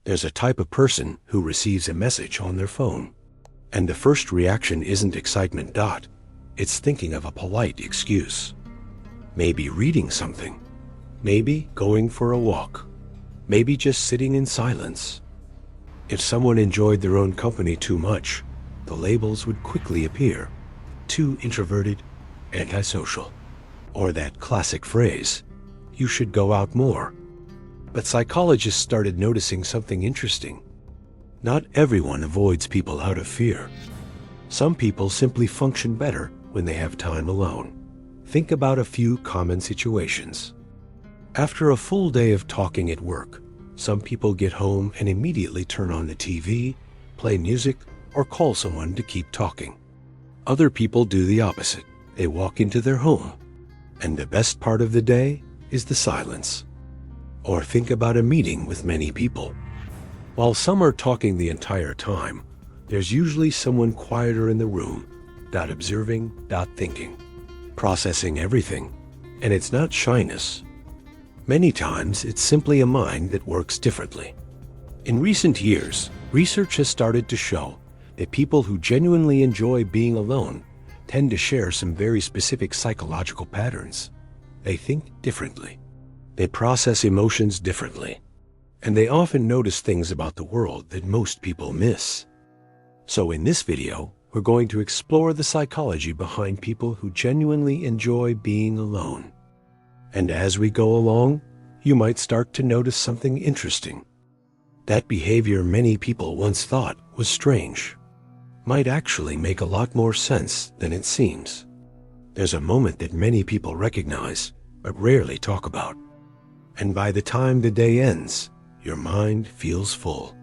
There's a type of person who receives a message on their phone, and the first reaction isn't excitement. It's thinking of a polite excuse. Maybe reading something. Maybe going for a walk. Maybe just sitting in silence. If someone enjoyed their own company too much, the labels would quickly appear. Too introverted, antisocial. Or that classic phrase, you should go out more. But psychologists started noticing something interesting. Not everyone avoids people out of fear. Some people simply function better when they have time alone. Think about a few common situations. After a full day of talking at work, some people get home and immediately turn on the TV, play music, or call someone to keep talking. Other people do the opposite. They walk into their home, and the best part of the day is the silence. Or think about a meeting with many people. While some are talking the entire time, there's usually someone quieter in the room, observing, thinking, processing everything. And it's not shyness. Many times, it's simply a mind that works differently. In recent years, research has started to show that people who genuinely enjoy being alone tend to share some very specific psychological patterns. They think differently. They process emotions differently. And they often notice things about the world that most people miss. So in this video, we're going to explore the psychology behind people who genuinely enjoy being alone. And as we go along, you might start to notice something interesting. That behavior many people once thought was strange might actually make a lot more sense than it seems. There's a moment that many people recognize, but rarely talk about. And by the time the day ends, your mind feels full.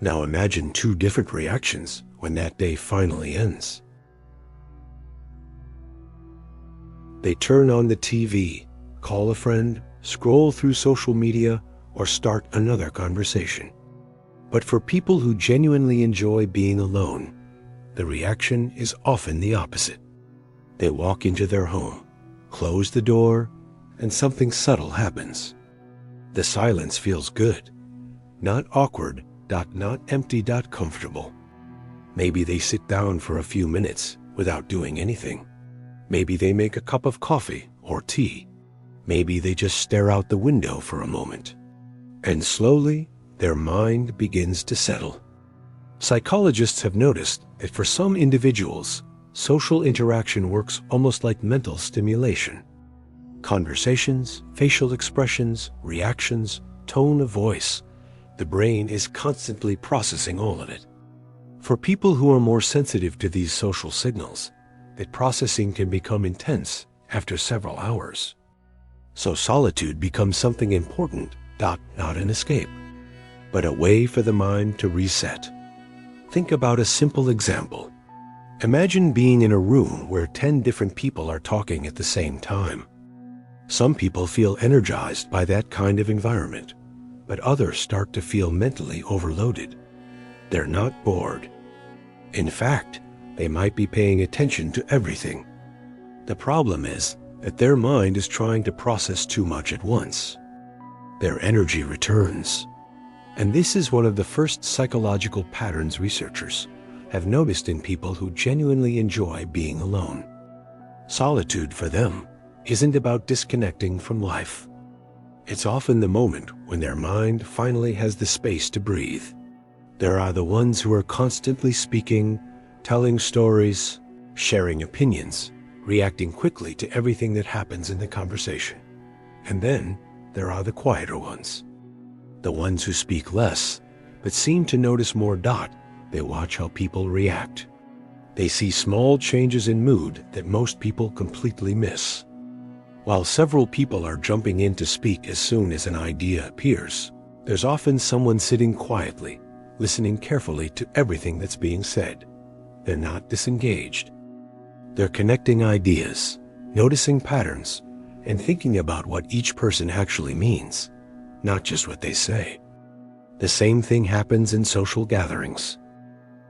Now imagine two different reactions when that day finally ends. They turn on the TV, call a friend, scroll through social media, or start another conversation. But for people who genuinely enjoy being alone, the reaction is often the opposite. They walk into their home, close the door, and something subtle happens. The silence feels good, not awkward, not empty, comfortable. Maybe they sit down for a few minutes without doing anything. Maybe they make a cup of coffee or tea. Maybe they just stare out the window for a moment. And slowly, their mind begins to settle. Psychologists have noticed that for some individuals, social interaction works almost like mental stimulation. Conversations, facial expressions, reactions, tone of voice. The brain is constantly processing all of it. For people who are more sensitive to these social signals, that processing can become intense after several hours. So solitude becomes something important, not an escape, but a way for the mind to reset. Think about a simple example. Imagine being in a room where 10 different people are talking at the same time. Some people feel energized by that kind of environment, but others start to feel mentally overloaded. They're not bored. In fact, they might be paying attention to everything. The problem is that their mind is trying to process too much at once. Their energy returns. And this is one of the first psychological patterns researchers have noticed in people who genuinely enjoy being alone. Solitude for them isn't about disconnecting from life. It's often the moment when their mind finally has the space to breathe. There are the ones who are constantly speaking, telling stories, sharing opinions, reacting quickly to everything that happens in the conversation. And then there are the quieter ones. The ones who speak less, but seem to notice more. They watch how people react. They see small changes in mood that most people completely miss. While several people are jumping in to speak as soon as an idea appears, there's often someone sitting quietly, listening carefully to everything that's being said. They're not disengaged. They're connecting ideas, noticing patterns, and thinking about what each person actually means, not just what they say. The same thing happens in social gatherings.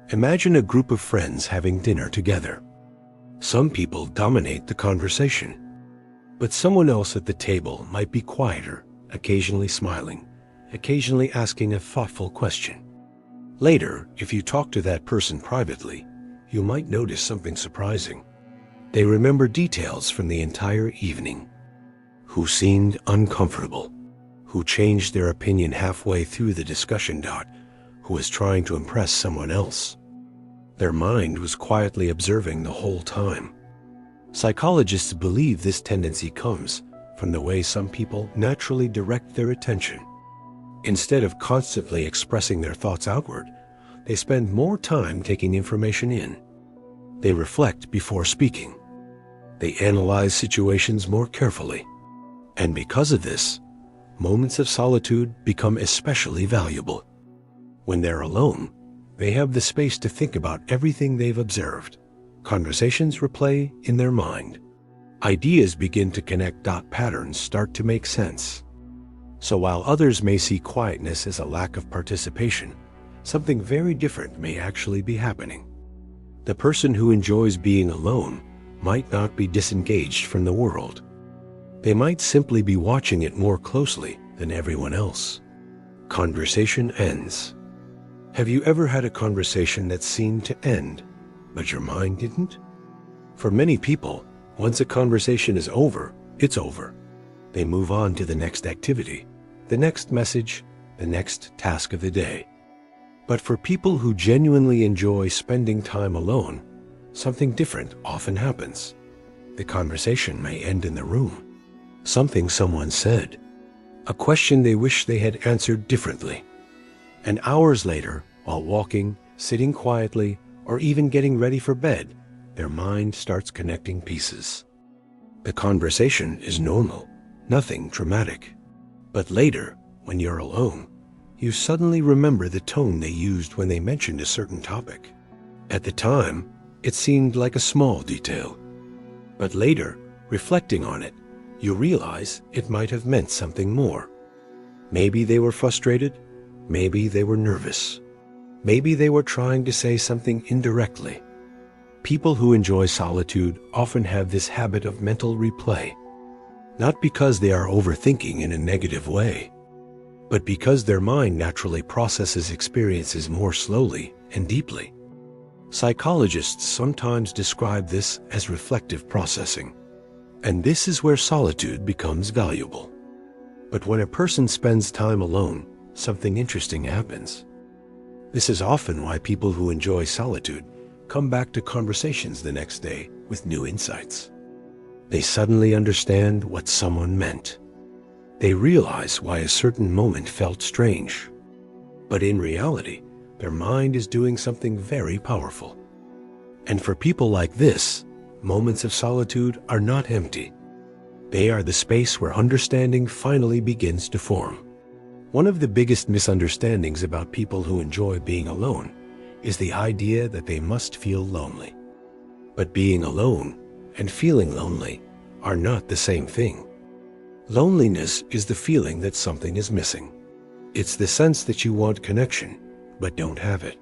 Imagine a group of friends having dinner together. Some people dominate the conversation, but someone else at the table might be quieter, occasionally smiling, occasionally asking a thoughtful question. Later, if you talk to that person privately, you might notice something surprising. They remember details from the entire evening. Who seemed uncomfortable, who changed their opinion halfway through the discussion, who was trying to impress someone else. Their mind was quietly observing the whole time. Psychologists believe this tendency comes from the way some people naturally direct their attention. Instead of constantly expressing their thoughts outward, they spend more time taking information in. They reflect before speaking. They analyze situations more carefully. And because of this, moments of solitude become especially valuable. When they're alone, they have the space to think about everything they've observed. Conversations replay in their mind. Ideas begin to connect. Patterns start to make sense. So while others may see quietness as a lack of participation, something very different may actually be happening. The person who enjoys being alone might not be disengaged from the world. They might simply be watching it more closely than everyone else. Conversation ends. Have you ever had a conversation that seemed to end, but your mind didn't? For many people, once a conversation is over, it's over. They move on to the next activity, the next message, the next task of the day. But for people who genuinely enjoy spending time alone, something different often happens. The conversation may end in the room. Something someone said, a question they wish they had answered differently. And hours later, while walking, sitting quietly, or even getting ready for bed, their mind starts connecting pieces. The conversation is normal, nothing dramatic. But later, when you're alone, you suddenly remember the tone they used when they mentioned a certain topic. At the time, it seemed like a small detail. But later, reflecting on it, you realize it might have meant something more. Maybe they were frustrated. Maybe they were nervous. Maybe they were trying to say something indirectly. People who enjoy solitude often have this habit of mental replay, not because they are overthinking in a negative way, but because their mind naturally processes experiences more slowly and deeply. Psychologists sometimes describe this as reflective processing. And this is where solitude becomes valuable. But when a person spends time alone, something interesting happens. This is often why people who enjoy solitude come back to conversations the next day with new insights. They suddenly understand what someone meant. They realize why a certain moment felt strange. But in reality, their mind is doing something very powerful. And for people like this, moments of solitude are not empty. They are the space where understanding finally begins to form. One of the biggest misunderstandings about people who enjoy being alone is the idea that they must feel lonely. But being alone and feeling lonely are not the same thing. Loneliness is the feeling that something is missing. It's the sense that you want connection, but don't have it.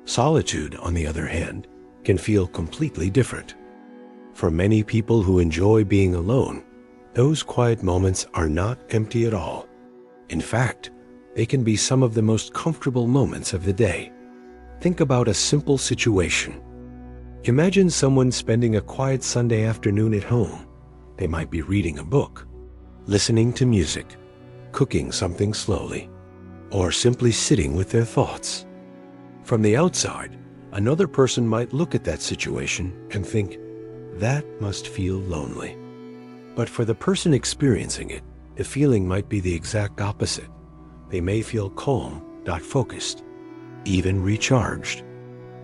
Solitude, on the other hand, can feel completely different. For many people who enjoy being alone, those quiet moments are not empty at all. In fact, they can be some of the most comfortable moments of the day. Think about a simple situation. Imagine someone spending a quiet Sunday afternoon at home. They might be reading a book, listening to music, cooking something slowly, or simply sitting with their thoughts. From the outside, another person might look at that situation and think, that must feel lonely. But for the person experiencing it, the feeling might be the exact opposite. They may feel calm, focused, even recharged.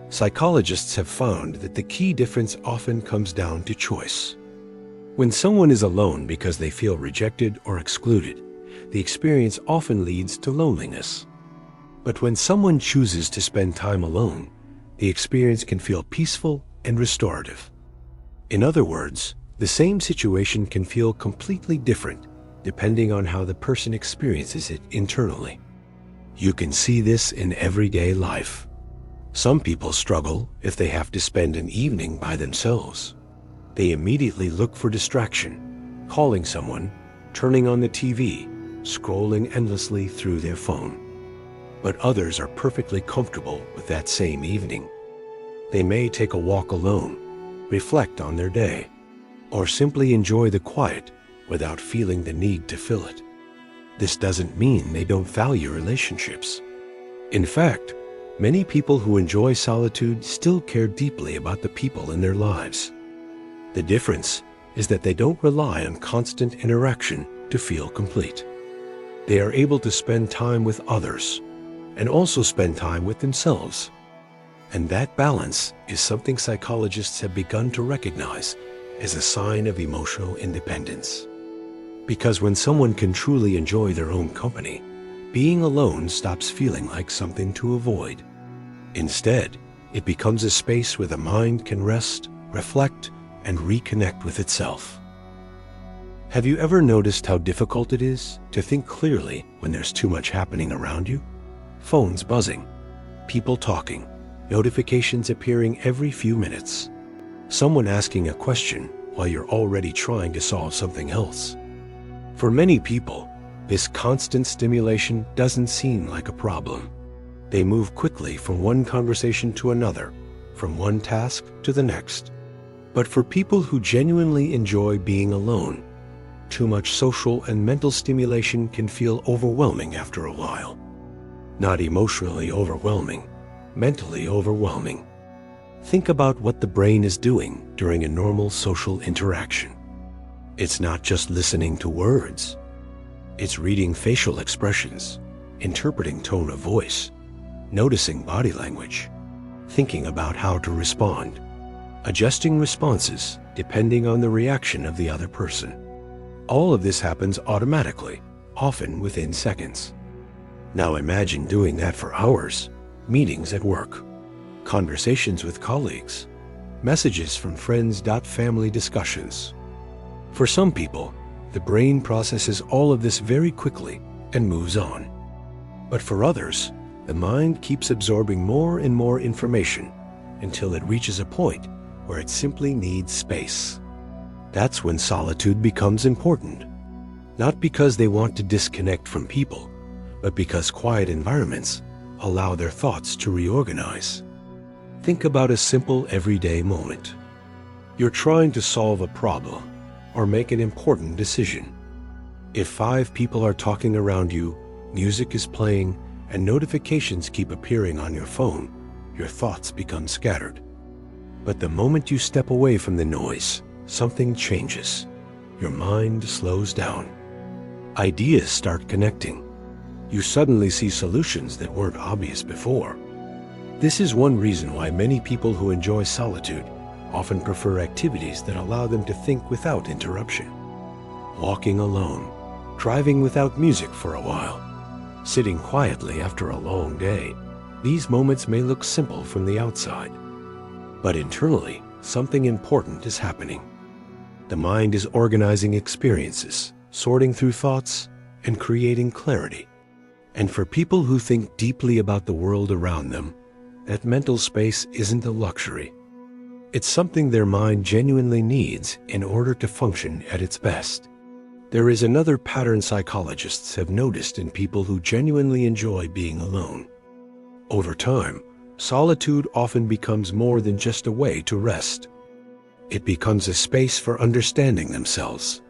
Psychologists have found that the key difference often comes down to choice. When someone is alone because they feel rejected or excluded, the experience often leads to loneliness. But when someone chooses to spend time alone, the experience can feel peaceful and restorative. In other words, the same situation can feel completely different depending on how the person experiences it internally. You can see this in everyday life. Some people struggle if they have to spend an evening by themselves. They immediately look for distraction, calling someone, turning on the TV, scrolling endlessly through their phone. But others are perfectly comfortable with that same evening. They may take a walk alone, reflect on their day, or simply enjoy the quiet without feeling the need to fill it. This doesn't mean they don't value relationships. In fact, many people who enjoy solitude still care deeply about the people in their lives. The difference is that they don't rely on constant interaction to feel complete. They are able to spend time with others and also spend time with themselves. And that balance is something psychologists have begun to recognize as a sign of emotional independence. Because when someone can truly enjoy their own company, being alone stops feeling like something to avoid. Instead, it becomes a space where the mind can rest, reflect, and reconnect with itself. Have you ever noticed how difficult it is to think clearly when there's too much happening around you? Phones buzzing, people talking, notifications appearing every few minutes, someone asking a question while you're already trying to solve something else. For many people, this constant stimulation doesn't seem like a problem. They move quickly from one conversation to another, from one task to the next. But for people who genuinely enjoy being alone, too much social and mental stimulation can feel overwhelming after a while. Not emotionally overwhelming, mentally overwhelming. Think about what the brain is doing during a normal social interaction. It's not just listening to words. It's reading facial expressions, interpreting tone of voice, noticing body language, thinking about how to respond, adjusting responses depending on the reaction of the other person. All of this happens automatically, often within seconds. Now imagine doing that for hours. Meetings at work, conversations with colleagues, messages from friends, family discussions. For some people, the brain processes all of this very quickly and moves on. But for others, the mind keeps absorbing more and more information until it reaches a point where it simply needs space. That's when solitude becomes important. Not because they want to disconnect from people, but because quiet environments allow their thoughts to reorganize. Think about a simple everyday moment. You're trying to solve a problem or make an important decision. If 5 people are talking around you, music is playing, and notifications keep appearing on your phone, your thoughts become scattered. But the moment you step away from the noise, something changes. Your mind slows down. Ideas start connecting. You suddenly see solutions that weren't obvious before. This is one reason why many people who enjoy solitude often prefer activities that allow them to think without interruption. Walking alone, driving without music for a while, sitting quietly after a long day. These moments may look simple from the outside, but internally, something important is happening. The mind is organizing experiences, sorting through thoughts, and creating clarity. And for people who think deeply about the world around them, that mental space isn't a luxury. It's something their mind genuinely needs in order to function at its best. There is another pattern psychologists have noticed in people who genuinely enjoy being alone. Over time, solitude often becomes more than just a way to rest. It becomes a space for understanding themselves.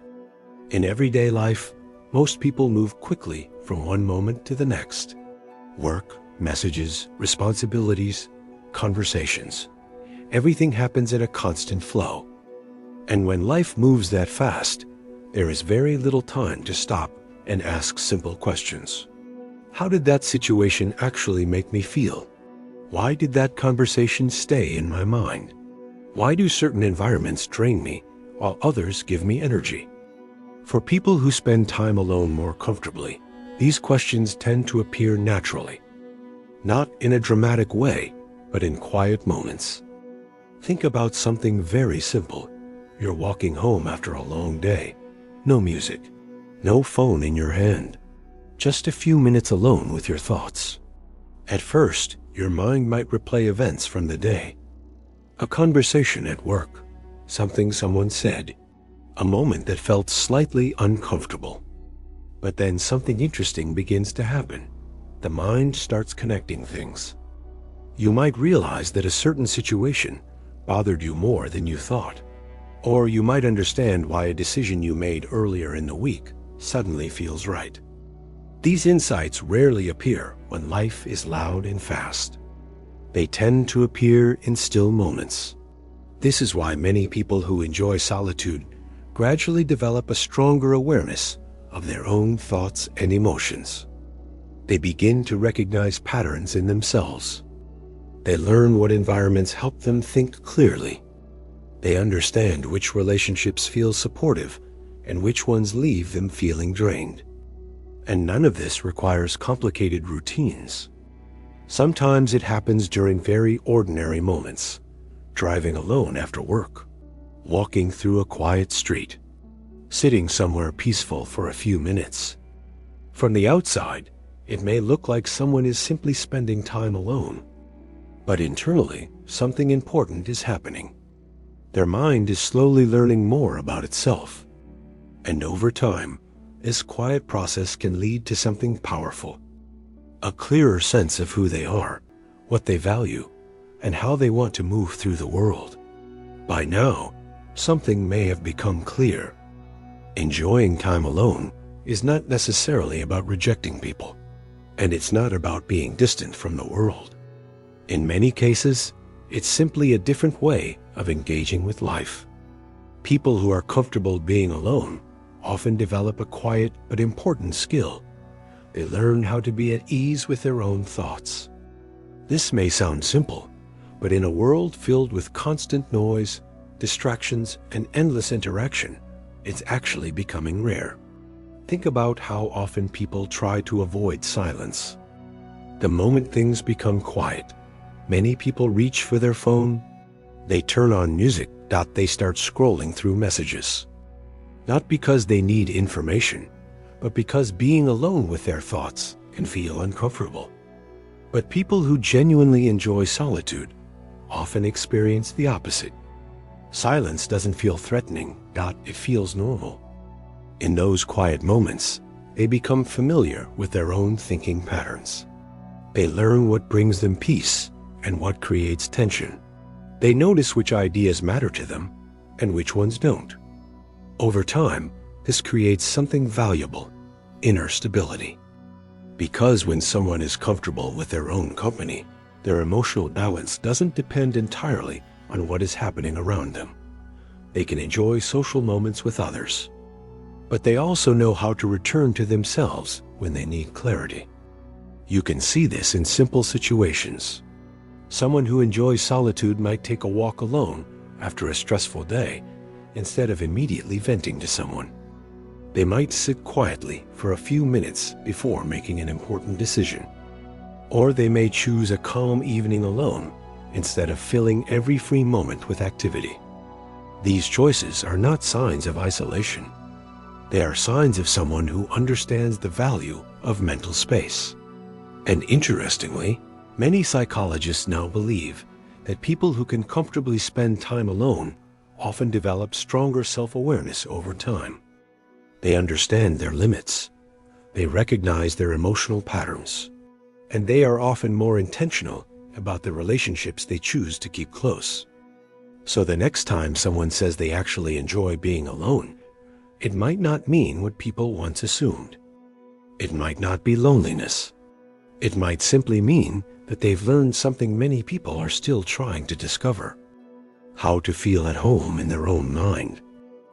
In everyday life, most people move quickly from one moment to the next. Work, messages, responsibilities, conversations. Everything happens at a constant flow. And when life moves that fast, there is very little time to stop and ask simple questions. How did that situation actually make me feel? Why did that conversation stay in my mind? Why do certain environments drain me while others give me energy? For people who spend time alone more comfortably, these questions tend to appear naturally. Not in a dramatic way, but in quiet moments. Think about something very simple. You're walking home after a long day. No music, no phone in your hand. Just a few minutes alone with your thoughts. At first, your mind might replay events from the day. A conversation at work, something someone said, a moment that felt slightly uncomfortable. But then something interesting begins to happen. The mind starts connecting things. You might realize that a certain situation bothered you more than you thought. Or you might understand why a decision you made earlier in the week suddenly feels right. These insights rarely appear when life is loud and fast. They tend to appear in still moments. This is why many people who enjoy solitude gradually develop a stronger awareness of their own thoughts and emotions. They begin to recognize patterns in themselves. They learn what environments help them think clearly. They understand which relationships feel supportive and which ones leave them feeling drained. And none of this requires complicated routines. Sometimes it happens during very ordinary moments, driving alone after work, walking through a quiet street, sitting somewhere peaceful for a few minutes. From the outside, it may look like someone is simply spending time alone. But internally, something important is happening. Their mind is slowly learning more about itself. And over time, this quiet process can lead to something powerful. A clearer sense of who they are, what they value, and how they want to move through the world. By now, something may have become clear. Enjoying time alone is not necessarily about rejecting people, and it's not about being distant from the world. In many cases, it's simply a different way of engaging with life. People who are comfortable being alone often develop a quiet but important skill. They learn how to be at ease with their own thoughts. This may sound simple, but in a world filled with constant noise, distractions, and endless interaction, it's actually becoming rare. Think about how often people try to avoid silence. The moment things become quiet, many people reach for their phone. They turn on music. They start scrolling through messages. Not because they need information, but because being alone with their thoughts can feel uncomfortable. But people who genuinely enjoy solitude often experience the opposite. Silence doesn't feel threatening. It feels normal. In those quiet moments, they become familiar with their own thinking patterns. They learn what brings them peace and what creates tension. They notice which ideas matter to them and which ones don't. Over time, this creates something valuable: inner stability. Because when someone is comfortable with their own company, their emotional balance doesn't depend entirely on what is happening around them. They can enjoy social moments with others, but they also know how to return to themselves when they need clarity. You can see this in simple situations. Someone who enjoys solitude might take a walk alone after a stressful day instead of immediately venting to someone. They might sit quietly for a few minutes before making an important decision. Or they may choose a calm evening alone instead of filling every free moment with activity. These choices are not signs of isolation. They are signs of someone who understands the value of mental space. And interestingly, many psychologists now believe that people who can comfortably spend time alone often develop stronger self-awareness over time. They understand their limits, they recognize their emotional patterns, and they are often more intentional about the relationships they choose to keep close. So the next time someone says they actually enjoy being alone, it might not mean what people once assumed. It might not be loneliness. It might simply mean that they've learned something many people are still trying to discover: how to feel at home in their own mind.